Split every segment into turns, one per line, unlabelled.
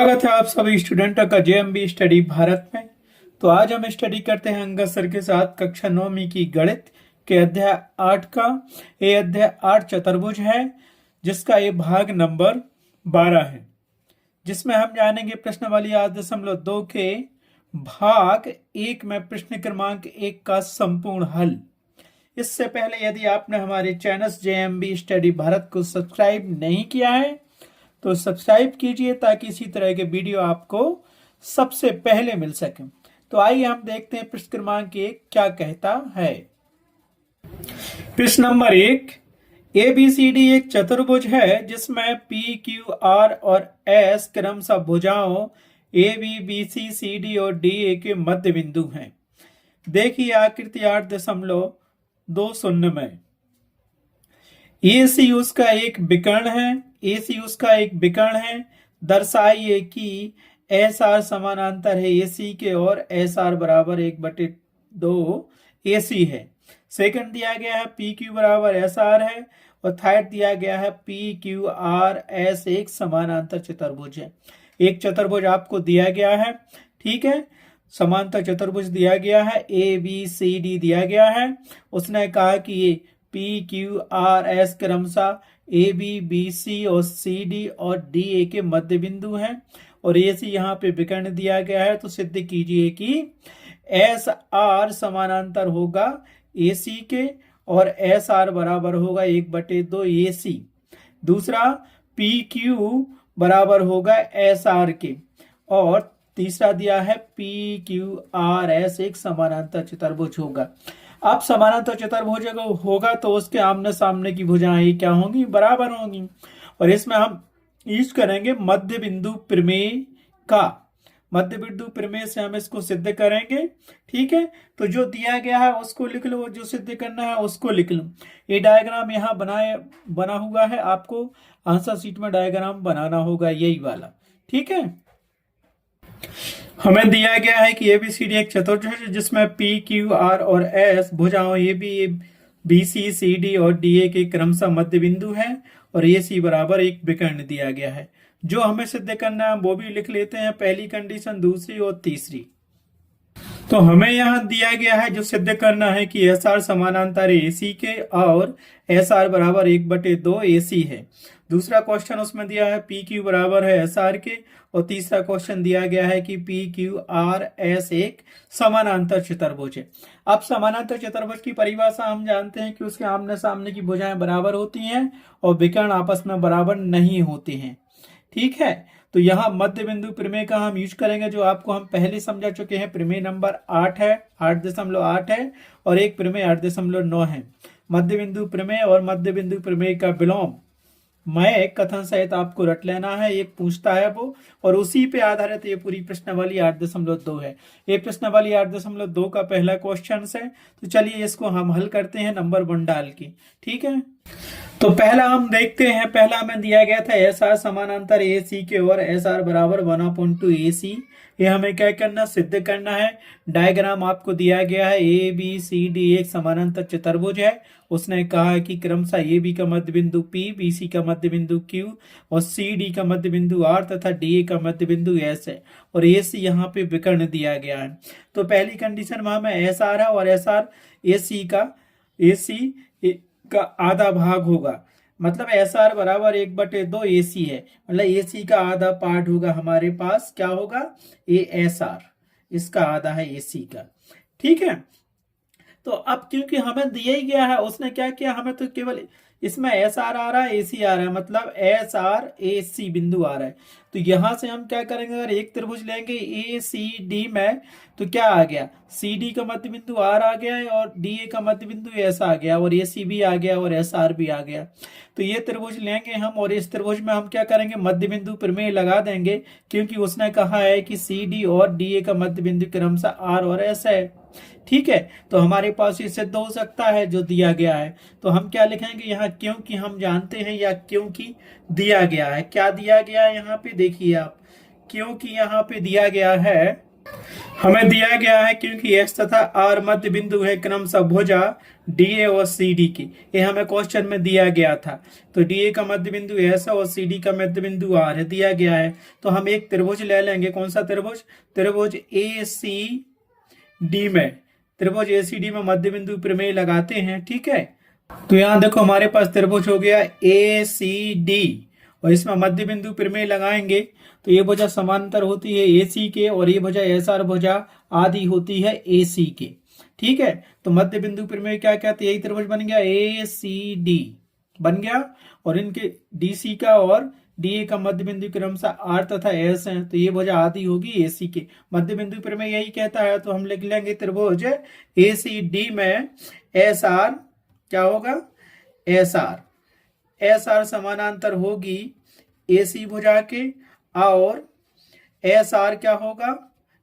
स्वागत है आप सभी स्टूडेंटों का जेएमबी स्टडी भारत में। तो आज हम स्टडी करते हैं अंगद सर के साथ कक्षा 9वीं की गणित के अध्याय 8 का। ये अध्याय 8 चतुर्भुज है जिसका ये भाग नंबर 12 है, जिसमें हम जानेंगे प्रश्नावली 8.2 के भाग 1 में प्रश्न क्रमांक 1 का संपूर्ण हल। इससे पहले यदि आपने हमारे चैनल जेएमबी स्टडी भारत को सब्सक्राइब नहीं किया है तो सब्सक्राइब कीजिए ताकि इसी तरह के वीडियो आपको सबसे पहले मिल सके। तो आइए हम देखते हैं प्रश्न क्रमांक 1 क्या कहता है। प्रश्न नंबर 1, ABCD एक चतुर्भुज है जिसमें PQR और S क्रमशः भुजाओं ABBCCD और DA के मध्य बिंदु हैं। देखिए आकृति 8.20 में AC उसका एक विकर्ण है, AC उसका एक विकर्ण है। दर्शाइए कि SR समानांतर है AC के और SR बराबर 1/2 AC है। सेकंड दिया गया है PQ बराबर SR है और थर्ड दिया गया है PQRS एक समानांतर चतुर्भुज है। एक चतुर्भुज आपको दिया गया है, ठीक है, समांतर चतुर्भुज दिया गया है, ABCD दिया गया है। उसने कहा कि ये PQRS क्रमशः ABBC और CD और DA के मध्य बिंदु हैं और AC यहाँ पे विकर्ण दिया गया है। तो सिद्ध कीजिए कि SR समानांतर होगा AC के और SR बराबर होगा 1/2 AC। दूसरा PQ बराबर होगा SR के और तीसरा दिया है PQRS एक समानांतर चतुर्भुज होगा। अब समानांतर चतुर्भुज होगा तो उसके आमने सामने की भुजाएं क्या होंगी, बराबर होंगी। और इसमें हम यूज करेंगे मध्य बिंदु प्रमेय का। मध्य बिंदु प्रमेय से हम इसको सिद्ध करेंगे, ठीक है। तो जो दिया गया है उसको लिख लो, जो सिद्ध करना है उसको लिख लो। ये डायग्राम यहाँ बना हुआ है, आपको आंसर शीट में डायग्राम बनाना होगा यही वाला, ठीक है। हमें दिया गया है कि ABCD एक चतुर्भुज है जिसमें PQR और S भुजाओं ABBCCD और DA के क्रमशः मध्य बिंदु है और AC बराबर एक विकर्ण दिया गया है। जो हमें सिद्ध करना है वो भी लिख लेते हैं, पहली कंडीशन, दूसरी और तीसरी। तो हमें यहाँ दिया गया है जो सिद्ध करना है कि SR समानांतर AC के और SR बराबर 1/2 AC है। दूसरा क्वेश्चन उसमें दिया है PQ बराबर है SR के और तीसरा क्वेश्चन दिया गया है कि PQRS एक समानांतर चतुर्भुज है। अब समानांतर चतुर्भुज की परिभाषा हम जानते हैं कि उसके आमने सामने की भुजाएं बराबर होती हैं और विकर्ण आपस में बराबर नहीं होते हैं, ठीक है। तो यहाँ मध्य बिंदु प्रमेय का हम यूज करेंगे जो आपको हम पहले समझा चुके हैं। प्रमेय नंबर 8 है, 8.8 है और एक प्रमेय 8.9 है। मध्य बिंदु प्रमेय और मध्य बिंदु प्रमेय का विलोम मैं एक कथन सहित आपको रट लेना है, एक पूछता है वो, और उसी पे आधारित ये पूरी प्रश्नावली 8.2 है। ये प्रश्नावली 8.2 का पहला क्वेश्चन है। तो चलिए इसको हम हल करते हैं नंबर 1 डाल के, ठीक है। तो पहला हम देखते हैं, पहला में दिया गया था SR समानांतर AC के और SR बराबर 1/2 AC। ये हमें क्या करना, सिद्ध करना है। डायग्राम आपको दिया गया है, ABCD एक समानांतर चतुर्भुज है। उसने कहा कि क्रमशः AB का मध्य बिंदु P, BC का मध्य बिंदु Q और CD का मध्य बिंदु R तथा DA का मध्य बिंदु S है और AC यहाँ पे विकर्ण दिया गया है। तो पहली कंडीशन में हमें SR है और SR AC का आधा भाग होगा, मतलब SR बराबर 1/2 AC है, मतलब AC का आधा पार्ट होगा हमारे पास, क्या होगा, SR, इसका आधा है AC का, ठीक है। तो अब क्योंकि हमें दिया ही गया है, उसने क्या किया, हमें तो केवल इसमें SR आ रहा है, AC आ रहा है, मतलब SR AC बिंदु आ रहा है। तो यहां से हम क्या करेंगे, अगर एक त्रिभुज लेंगे ACD में तो क्या आ गया, CD का मध्य बिंदु R आ गया है और DA का मध्य बिंदु S आ गया और AC भी आ गया और SR भी आ गया। तो ये त्रिभुज लेंगे हम और इस त्रिभुज में हम क्या करेंगे, मध्य बिंदु प्रमेय लगा देंगे, क्योंकि उसने कहा है कि CD और DA का मध्य बिंदु क्रमशः R और S है, ठीक है। तो हमारे पास ये सिद्ध हो सकता है जो दिया गया है। तो हम क्या लिखेंगे यहाँ, क्योंकि हम जानते हैं या क्योंकि दिया गया है। क्या दिया गया है यहाँ पे देखिए आप, क्योंकि यहाँ पे दिया गया है, हमें दिया गया है क्योंकि S तथा R मध्य बिंदु है क्रमशः भुजा डीए और सीडी की। ये हमें क्वेश्चन में दिया गया था। तो डीए का मध्य बिंदु एस है और सीडी का मध्य बिंदु आर है, दिया गया है। तो हम एक त्रिभुज ले लेंगे। कौन सा त्रिभुज? त्रिभुज ए सी डी में, त्रिभुज ए सी डी में मध्य बिंदु प्रमेय लगाते हैं। ठीक है, तो यहां देखो हमारे पास त्रिभुज हो गया ए सी डी और इसमें मध्य बिंदु प्रमेय लगाएंगे तो ये भुजा समांतर होती है ए सी के और ये भुजा एस आर भुजा आदि होती है ए सी के। ठीक है, तो मध्य बिंदु प्रमेय क्या कहते हैं? यही त्रिभुज बन गया ए सी डी बन गया और इनके डी सी का और डी का मध्य बिंदु क्रमशः आर तथा एस है, तो ये भुजा आदि होगी ए सी के। मध्य बिंदु प्रमेय यही कहता है, तो हम लिख लेंगे त्रिभुज ए सी डी में एस आर क्या होगा? एस आर, एस आर समानांतर होगी ए सी भुजा के और एस आर क्या होगा?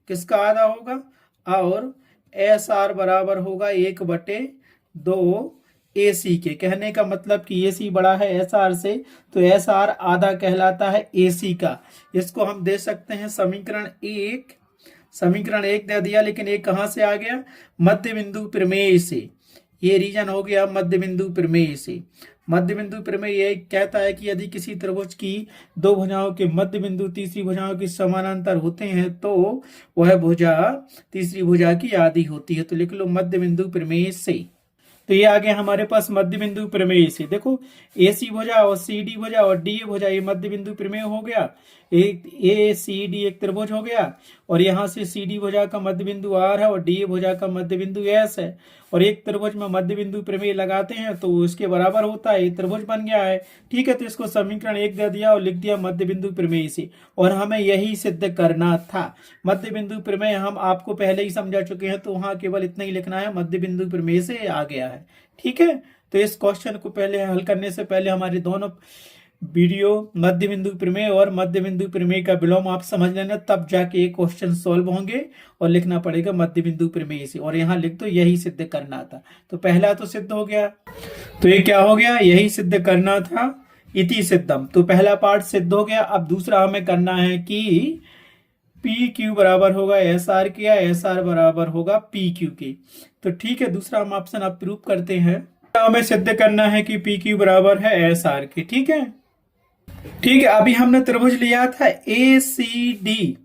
किसका आधा होगा? और एस आर बराबर होगा 1/2 ए सी के। कहने का मतलब कि ए सी बड़ा है एस आर से, तो एस आर आधा कहलाता है ए सी का। इसको हम दे सकते हैं समीकरण 1। समीकरण 1 दे दिया, लेकिन एक कहां से आ गया? मध्य बिंदु प्रमेय से। ये रीजन हो गया मध्य बिंदु प्रमेय से। मध्य बिंदु प्रमेय ये कहता है कि यदि किसी त्रिभुज की दो भुजाओं के मध्य बिंदु तीसरी भुजाओं के समानांतर होते हैं तो वह भुजा तीसरी भुजा की आदि होती है। तो लिख लो मध्य बिंदु प्रमेय से। तो ये आ गया हमारे पास मध्य बिंदु प्रमेय से। देखो ए सी भुजा और सी डी भुजा और डी भुजा, ये मध्य बिंदु प्रमेय हो गया। एक ए सी डी एक त्रिभुज हो गया और यहाँ से सी डी भुजा का मध्य बिंदु आर है और डी भुजा का मध्य बिंदु एस है और एक त्रिभुज में मध्य बिंदु प्रमेय लगाते हैं तो इसके बराबर होता है, ये त्रिभुज बन गया है। ठीक है, तो इसको समीकरण 1 दे दिया और लिख दिया मध्य बिंदु प्रमेय से। और हमें यही सिद्ध करना था। मध्य बिंदु प्रमेय हम आपको पहले ही समझा चुके हैं, तो वहां केवल इतना ही लिखना है, मध्य बिंदु प्रमेय से आ गया है। ठीक है, तो इस क्वेश्चन को पहले हल करने से पहले हमारे दोनों वीडियो मध्य बिंदु प्रमेय और मध्य बिंदु प्रमेय का विलोम आप समझ लेना, तब जाके ये क्वेश्चन सॉल्व होंगे और लिखना पड़ेगा मध्य बिंदु प्रमेय से। और यहाँ लिख दो यही सिद्ध करना था। तो पहला तो सिद्ध हो गया, तो ये क्या हो गया? यही सिद्ध करना था, इति सिद्धम। तो पहला पार्ट सिद्ध हो गया। अब दूसरा हमें करना है कि पी क्यू बराबर होगा एस आर के या एस आर बराबर होगा पी क्यू के। तो ठीक है, दूसरा हम ऑप्शन अब प्रूव करते हैं। हमें सिद्ध करना है कि पी क्यू बराबर है एस आर के। ठीक है, ठीक है, अभी हमने त्रिभुज लिया था ए सी डी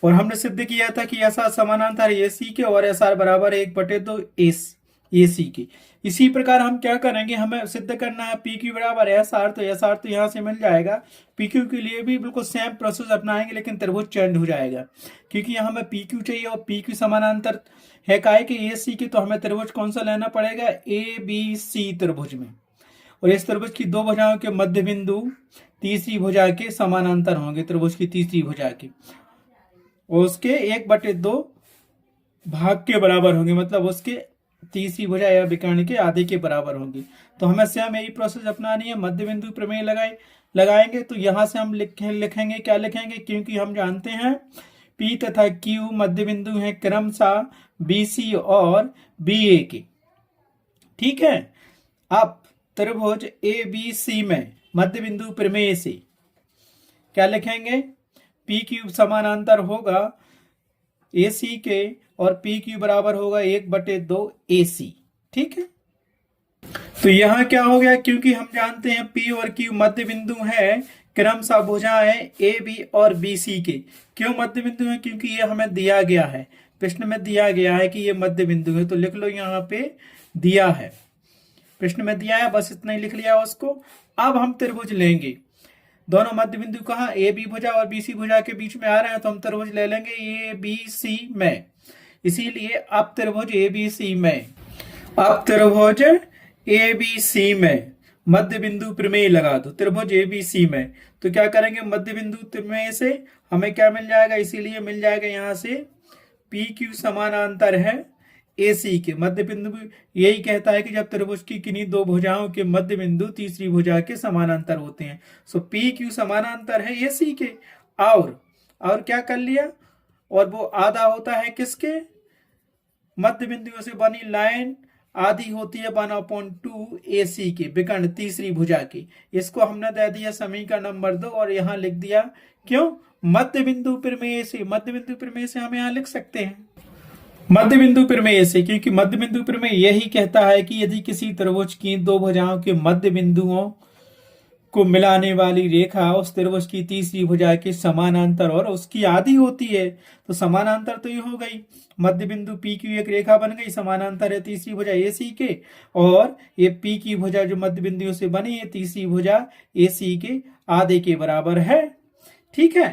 और हमने सिद्ध किया था कि एस आर समानांतर ए सी के और एस आर बराबर 1/2 ए सी के। इसी प्रकार हम क्या करेंगे? हमें सिद्ध करना है पी क्यू बराबर एस आर, तो एस आर तो यहाँ से मिल जाएगा। पी क्यू के लिए भी बिल्कुल सेम प्रोसेस अपनाएंगे, लेकिन त्रिभुज चेंज हो जाएगा क्योंकि यहाँ हमें पी क्यू चाहिए और पी क्यू समानांतर है काहे कि ए सी के। तो हमें त्रिभुज कौन सा लेना पड़ेगा? ए बी सी त्रिभुज में। और इस त्रिभुज की दो भुजाओं के मध्य बिंदु तीसरी भुजा के समानांतर होंगे, त्रिभुज की तीसरी भुजा के, और उसके 1/2 भाग के बराबर होंगे, मतलब उसके तीसरी भुजा या विकर्ण के आधे के बराबर होंगी। तो हमें सेम यही प्रोसेस अपनानी है। मध्य बिंदु प्रमेय लगाएंगे तो यहां से हम लिखेंगे क्या लिखेंगे? क्योंकि हम जानते हैं P तथा Q मध्य बिंदु है क्रमशः BC और BA के। ठीक है, अब त्रिभुज ABC में मध्य बिंदु प्रमेय से क्या लिखेंगे? PQ समानांतर होगा AC के और PQ बराबर होगा 1/2 AC। ठीक है, तो यहां क्या हो गया? क्योंकि हम जानते हैं P और Q मध्य बिंदु है क्रमशः भुजाएं AB और BC के। क्यों मध्य बिंदु है? क्योंकि ये हमें दिया गया है, प्रश्न में दिया गया है कि ये मध्य बिंदु है। तो लिख लो यहाँ पे दिया है, प्रश्न में दिया है, बस इतना ही लिख लिया उसको। अब हम त्रिभुज लेंगे। दोनों मध्य बिंदु कहाँ? ए बी भुजा और बीसी भुजा के बीच में आ रहे हैं, तो हम त्रिभुज ले लेंगे ए बी सी में। इसीलिए अब त्रिभुज ए बी सी में, अब त्रिभुज ए बी सी में मध्य बिंदु प्रमेय लगा दो त्रिभुज ए बी सी में। तो क्या करेंगे? मध्य बिंदु प्रमेय से हमें क्या मिल जाएगा? इसीलिए मिल जाएगा यहाँ से पी क्यू समानांतर है ए सी के। मध्य बिंदु यही कहता है कि जब त्रिभुज की किन्हीं दो भुजाओं के मध्य बिंदु तीसरी भुजा के समानांतर होते हैं। सो पी क्यू समानांतर है ए सी के। और क्या कर लिया? और वो आधा होता है किसके? मध्य बिंदुओं से बनी लाइन आधी होती है 1/2 ए सी के, विकर्ण तीसरी भुजा की। इसको हमने दे दिया समीकरण नंबर 2 और यहाँ लिख दिया। क्यों? मध्य बिंदु प्रमेय से, मध्य बिंदु प्रमेय से हम यहाँ लिख सकते हैं मध्य बिंदु प्रमेय से, क्योंकि मध्य बिंदु प्रमेय यही कहता है कि यदि किसी त्रिभुज की दो भुजाओं के मध्य बिंदुओं को मिलाने वाली रेखा उस त्रिभुज की तीसरी भुजा के समानांतर और उसकी आधी होती है, तो समानांतर तो ये हो गई, मध्य बिंदु पी की एक रेखा बन गई, समानांतर है तीसरी भुजा ए सी के, और ये पी की भुजा जो मध्य बिंदुओं से बनी है तीसरी भुजा ए सी के आधे के बराबर है। ठीक है,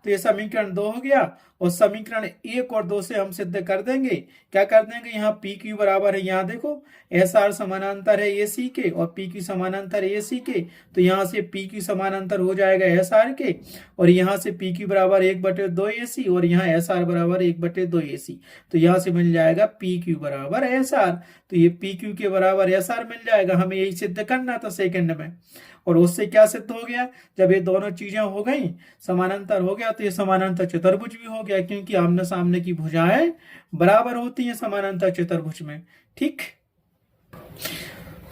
तो ये समीकरण 2 हो गया। और समीकरण 1 और 2 से हम सिद्ध कर देंगे, क्या कर देंगे, यहाँ पी क्यू बराबर है, यहाँ देखो एस आर समानांतर है ए सी के और पी क्यू समानांतर ए सी के, तो यहाँ से पी क्यू समानांतर हो जाएगा एस आर के, और यहाँ से पी क्यू बराबर 1/2 ए सी और यहाँ एस आर बराबर 1/2 ए सी, तो यहाँ से मिल जाएगा पी क्यू बराबर एस आर। तो ये पी क्यू के बराबर एस आर मिल जाएगा, हमें यही सिद्ध करना था सेकंड में। और उससे क्या सिद्ध हो गया, जब ये दोनों चीजें हो गई, समानांतर हो गया, तो ये समानांतर चतुर्भुज भी हो गया, क्योंकि आमने सामने की भुजाएं बराबर होती हैं समानांतर चतुर्भुज में। ठीक,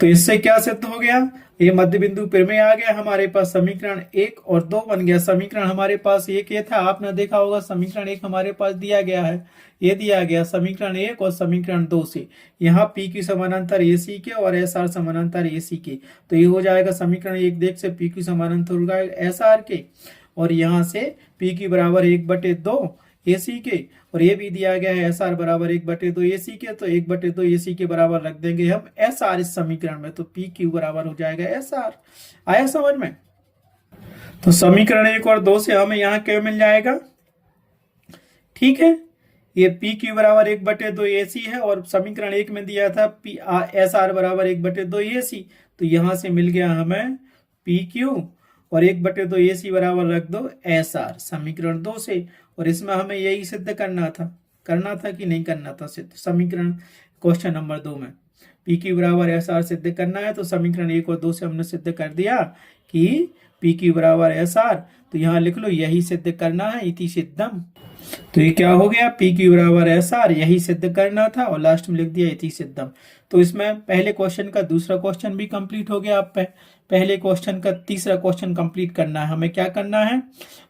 तो इससे क्या सिद्ध हो गया, ये मध्य बिंदु प्रमेय आ गया हमारे पास। समीकरण 1 और 2 बन गया। समीकरण हमारे पास एक ये था, आपने देखा होगा समीकरण 1 हमारे पास दिया गया है, ये दिया गया समीकरण 1 और समीकरण 2 से, यहाँ पी की समानांतर ए सी के और एस आर समानांतर ए सी के, तो ये हो जाएगा समीकरण 1 देख से पी की समानांतर होगा एस आर के, और यहाँ से पी की बराबर 1/2 ए सी के, और ये भी दिया गया है एस आर बराबर 1/2 ए सी के, तो 1/2 ए सी के बराबर रख देंगे हम एस आर इस समीकरण में, तो पी क्यू बराबर हो जाएगा एस आर। आया समझ में? तो समीकरण 1 और 2 से हमें यहाँ क्या मिल जाएगा, ठीक है, ये पी क्यू बराबर 1/2 ए सी है, और समीकरण 1 में दिया था पी एस आर बराबर 1/2 ए सी, तो यहां से मिल गया हमें पी क्यू और 1/2 ए सी बराबर रख दो एस आर समीकरण 2 से। और इसमें हमें यही सिद्ध करना था कि नहीं करना था सिद्ध, समीकरण क्वेश्चन नंबर 2 में पी क्यू बराबर एस आर सिद्ध करना है, तो समीकरण 1 और 2 से हमने सिद्ध कर दिया कि पी क्यू बराबर एस आर, तो यहाँ लिख लो यही सिद्ध करना है, इति सिद्धम। तो ये क्या हो गया, पी क्यू बराबर एस आर, यही सिद्ध करना था, और लास्ट में लिख दिया इति सिद्धम। तो इसमें पहले क्वेश्चन का दूसरा क्वेश्चन भी कंप्लीट हो गया। आप पहले क्वेश्चन का तीसरा क्वेश्चन कंप्लीट करना है, हमें क्या करना है,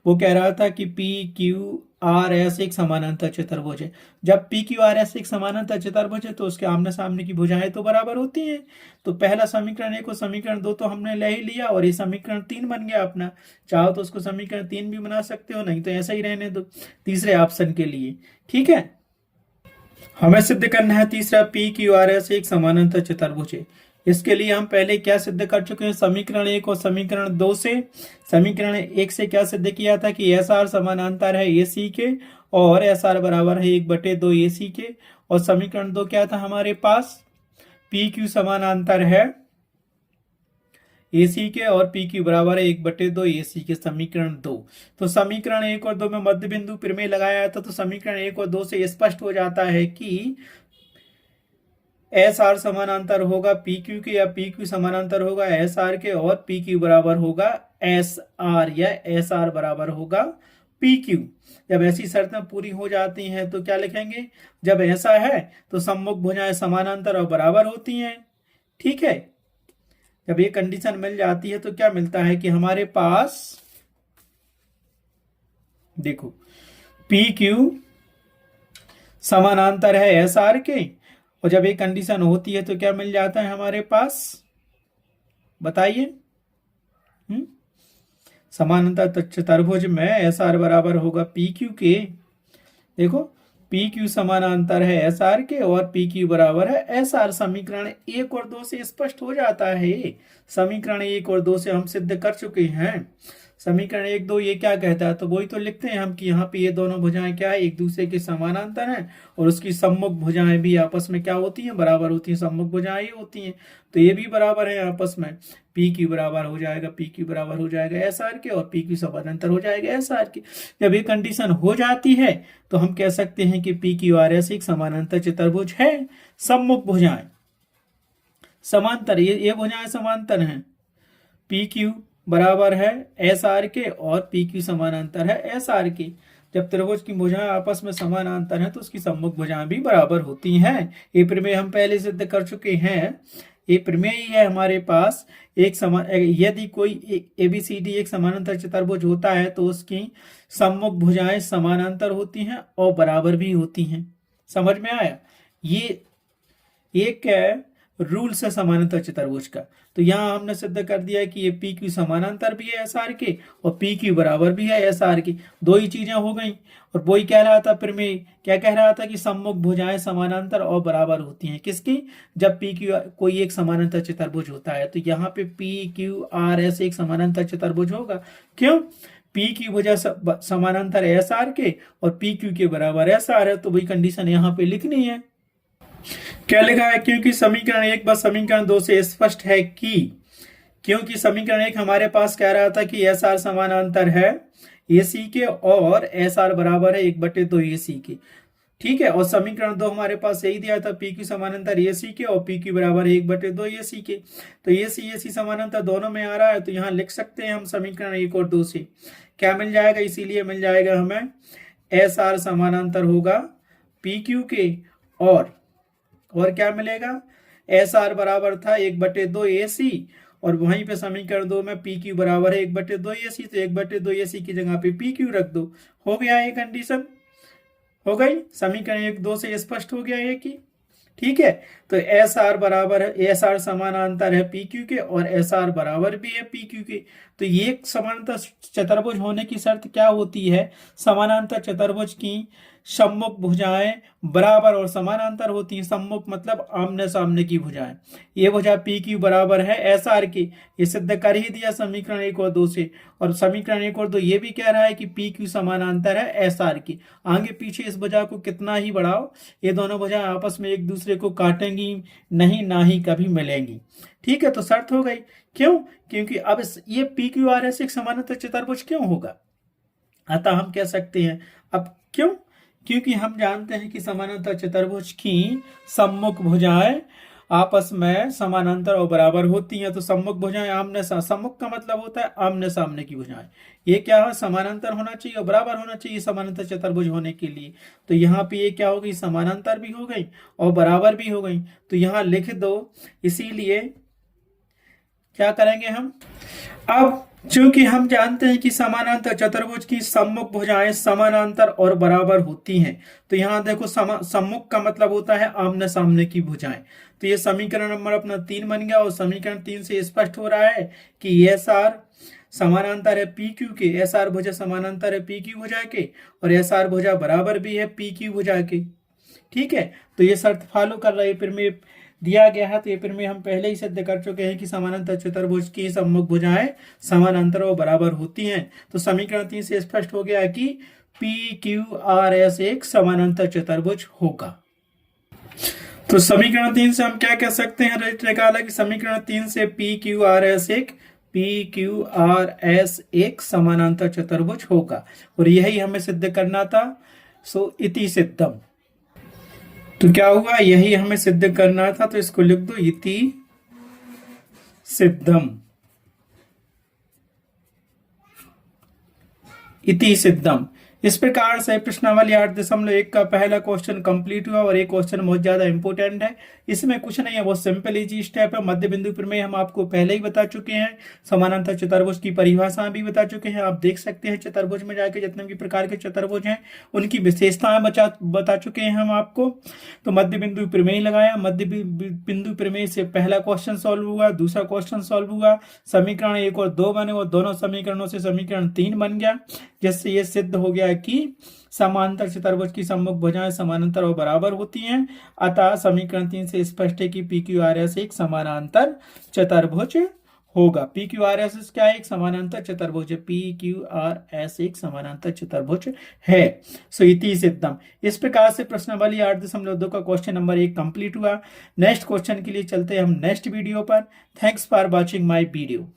वो कह रहा था कि पी क्यू आर एस एक समानांतर चतुर्भुज है। जब पी क्यू आर एस एक समानांतर चतुर्भुज है तो उसके आमने सामने की भुजाएं तो बराबर होती हैं। तो पहला समीकरण 1 और समीकरण 2 तो हमने ले ही लिया, और ये समीकरण 3 बन गया अपना। चाहो तो उसको समीकरण 3 भी बना सकते हो, नहीं तो ऐसा ही रहने दो तीसरे ऑप्शन के लिए। ठीक है, हमें सिद्ध करना है तीसरा पी क्यू आर एस एक समानांतर चतुर्भुज है। इसके लिए हम पहले क्या सिद्ध कर चुके हैं, समीकरण 1 और समीकरण 2 से। समीकरण 1 से क्या सिद्ध किया था कि एस आर समानांतर है ए सी के और एस आर बराबर है 1/2 ए सी के, और समीकरण 2 क्या था हमारे पास, पी क्यू समानांतर है ए सी के और पी क्यू बराबर है 1/2 ए सी के, समीकरण 2। तो समीकरण 1 और 2 में मध्य बिंदु प्रमेय लगाया था, तो समीकरण 1 और 2 से स्पष्ट हो जाता है कि एस आर समानांतर होगा पी क्यू के, या पी क्यू समानांतर होगा एस आर के, और पी क्यू बराबर होगा एस आर, या एस आर बराबर होगा पी क्यू। जब ऐसी शर्तें पूरी हो जाती हैं तो क्या लिखेंगे, जब ऐसा है तो सम्मुख भुजाएं समानांतर और बराबर होती हैं। ठीक है, जब ये कंडीशन मिल जाती है तो क्या मिलता है कि हमारे पास देखो पी क्यू समानांतर है एस आर के, और जब ये कंडीशन होती है तो क्या मिल जाता है हमारे पास, बताइए। समानांतर चतुर्भुज में एस आर बराबर होगा पी क्यू के, देखो पी क्यू समानांतर है एस आर के और पी क्यू बराबर है एस आर। समीकरण 1 और 2 से स्पष्ट हो जाता है, समीकरण 1 और 2 से हम सिद्ध कर चुके हैं। समीकरण 1, 2 ये क्या कहता है, तो वही तो लिखते हैं हम कि यहाँ पे ये दोनों भुजाएं क्या है, एक दूसरे के समानांतर हैं, और उसकी सम्मुख भुजाएं भी आपस में क्या होती हैं, बराबर होती हैं, सम्मुख भुजाएं ही होती हैं। तो ये भी बराबर है आपस में, पी क्यू बराबर हो जाएगा, पी क्यू बराबर हो जाएगा एस आर के, और पी क्यू समानांतर हो जाएगा एस आर के। जब ये कंडीशन हो जाती है तो हम कह सकते हैं कि पी क्यू आर एस एक समानांतर चतुर्भुज है। सम्मुख भुजाएं समांतर, ये भुजाएं समांतर हैं, पी क्यू बराबर है एस आर के और पी क्यू समानांतर है एस आर के। जब त्रिभुज की भुजाएं आपस में समानांतर हैं तो उसकी सम्मुख भुजाएं भी बराबर होती हैं। ये प्रमेय हम पहले सिद्ध कर चुके हैं, ये प्रमेय ही है हमारे पास। यदि कोई ABCD एक समानांतर चतुर्भुज होता है तो उसकी सम्मुख भुजाएं समानांतर होती हैं और बराबर भी होती हैं। समझ में आया? ये एक है रूल से समानांतर चतुर्भुज का। तो यहाँ हमने सिद्ध कर दिया है कि ये पी क्यू समानांतर भी है एस आर के और पी क्यू बराबर भी है एस आर की। दो ही चीजें हो गई। और वही कह रहा था फिर मैं, क्या कह रहा था कि सम्मुख भुजाएं समानांतर और बराबर होती हैं किसकी? जब पी क्यू कोई एक समानांतर चतुर्भुज होता है। तो यहाँ पे पी क्यू आर एस एक समानांतर चतुर्भुज होगा। क्यों? पी क्यू भुजा समानांतर एस आर के और पी क्यू के बराबर एस आर है। तो वही कंडीशन यहाँ पे लिखनी है। क्या लिखा है? क्योंकि समीकरण 1 व समीकरण 2 से स्पष्ट है कि, क्योंकि समीकरण 1 हमारे पास कह रहा था कि एस आर समानांतर है एसी के और एस आर बराबर है 1/2 एसी के। ठीक है। और समीकरण 2 हमारे पास यही दिया था, पी क्यू समानांतर एसी के और पी क्यू बराबर है 1/2 एसी के। तो एसी एसी समानांतर दोनों में आ रहा है। तो यहाँ लिख सकते हैं हम समीकरण 1 और 2 से क्या मिल जाएगा? इसीलिए मिल जाएगा हमें एस आर समानांतर होगा पी क्यू के और क्या मिलेगा? एस आर बराबर था 1/2 एसी और वहीं पे समीकरण 2 में पी क्यू बराबर है 1/2 एसी। तो 1/2 एसी की जगह पे पी क्यू रख दो। हो गया ये कंडीशन, हो गई। समीकरण 1 2 से स्पष्ट हो गया ये की। ठीक है। तो एस आर बराबर है, एस आर समानांतर है पी क्यू के और एस आर बराबर भी है पी क्यू के। तो ये समानांतर चतुर्भुज होने की शर्त क्या होती है? समानांतर चतुर्भुज की सम्मुख भुजाएं बराबर और समानांतर होती हैं। सम्मुख मतलब आमने सामने की भुजाएं। ये भुजा पी क्यू बराबर है एस आर की, ये सिद्ध कर ही दिया समीकरण 1 और 2 से। और समीकरण 1 और 2 ये भी कह रहा है कि पी क्यू समानांतर है एस आर की। आगे पीछे इस भुजा को कितना ही बढ़ाओ, ये दोनों भुजाएं आपस में एक दूसरे को काटेंगी नहीं, ना ही कभी मिलेंगी। ठीक है। तो शर्त हो गई। क्यों? क्योंकि अब ये पी क्यू आर एस एक समानांतर चतुर्भुज क्यों होगा? अतः हम कह सकते हैं, अब क्यों? क्योंकि हम जानते हैं कि समानांतर चतुर्भुज की सम्मुख भुजाएं आपस में समानांतर और बराबर होती हैं। तो सम्मुख भुजाएं आमने सम्मुख का मतलब होता है आमने सामने की भुजाएं। ये क्या है? समानांतर होना चाहिए और बराबर होना चाहिए समानांतर चतुर्भुज होने के लिए। तो यहाँ पे ये क्या हो गई? समानांतर भी हो गई और बराबर भी हो गई। तो यहाँ लिख दो। इसीलिए क्या करेंगे हम? अब चूंकि हम जानते हैं कि समानांतर चतुर्भुज की सम्मुख भुजाएं समानांतर और बराबर होती हैं। तो यहाँ देखो, सम्मुख का मतलब होता है आमने सामने की भुजाएं। तो ये समीकरण नंबर अपना 3 बन गया। और समीकरण 3 से स्पष्ट हो रहा है कि एस आर समानांतर है पी क्यू के, एस आर भुजा समानांतर है पी क्यू भुजा के और एस आर भुजा बराबर भी है पी क्यू भुजा के। ठीक है। तो ये शर्त फॉलो कर रही है फिर में दिया गया है। तो ये फिर में हम पहले ही सिद्ध कर चुके हैं कि समानांतर चतुर्भुज की सम्मुख भुजाएं समानांतर और बराबर होती हैं। तो समीकरण 3 से स्पष्ट हो गया कि पी क्यू आर एस एक समानांतर चतुर्भुज होगा। तो समीकरण 3 से हम क्या कह सकते हैं? निकाला कि समीकरण 3 से पी क्यू आर एस एक समानांतर चतुर्भुज होगा। और यही हमें सिद्ध करना था। सो इति सिद्धम। तो क्या हुआ? यही हमें सिद्ध करना था। तो इसको लिख दो, इति सिद्धम। इति सिद्धम। इस प्रकार से प्रश्नावली 8.1 का पहला क्वेश्चन कंप्लीट हुआ। और ये क्वेश्चन बहुत ज्यादा इंपॉर्टेंट है। इसमें कुछ नहीं है, बहुत सिंपल इजी स्टेप है। मध्य बिंदु प्रमेय हम आपको पहले ही बता चुके हैं। समानांतर चतुर्भुज की परिभाषा भी बता चुके हैं। आप देख सकते हैं चतुर्भुज में जाके जितने भी प्रकार के चतुर्भुज हैं उनकी विशेषताएं बता चुके हैं हम आपको। तो मध्य बिंदु प्रमेय लगाया। मध्य बिंदु प्रमेय से पहला क्वेश्चन सॉल्व हुआ, दूसरा क्वेश्चन सॉल्व हुआ, समीकरण 1 और 2 बने और दोनों समीकरणों से समीकरण 3 बन गया, जिससे ये सिद्ध हो गया कि समांतर चतुर्भुज की सम्मुख भुजाएं समानांतर और बराबर होती हैं। अतः समीकरण 3 से स्पष्ट है कि पी क्यू आर एस एक समानांतर चतुर्भुज होगा। पी क्यू आर एस क्या है? एक समानांतर चतुर्भुज है। पी क्यू आर एस एक समानांतर चतुर्भुज है। सो इति सिद्धम। इस प्रकार से प्रश्नावली 8.2 का क्वेश्चन नंबर 1 कंप्लीट हुआ। नेक्स्ट क्वेश्चन के लिए चलते हैं हम नेक्स्ट वीडियो पर। Thanks for watching my video.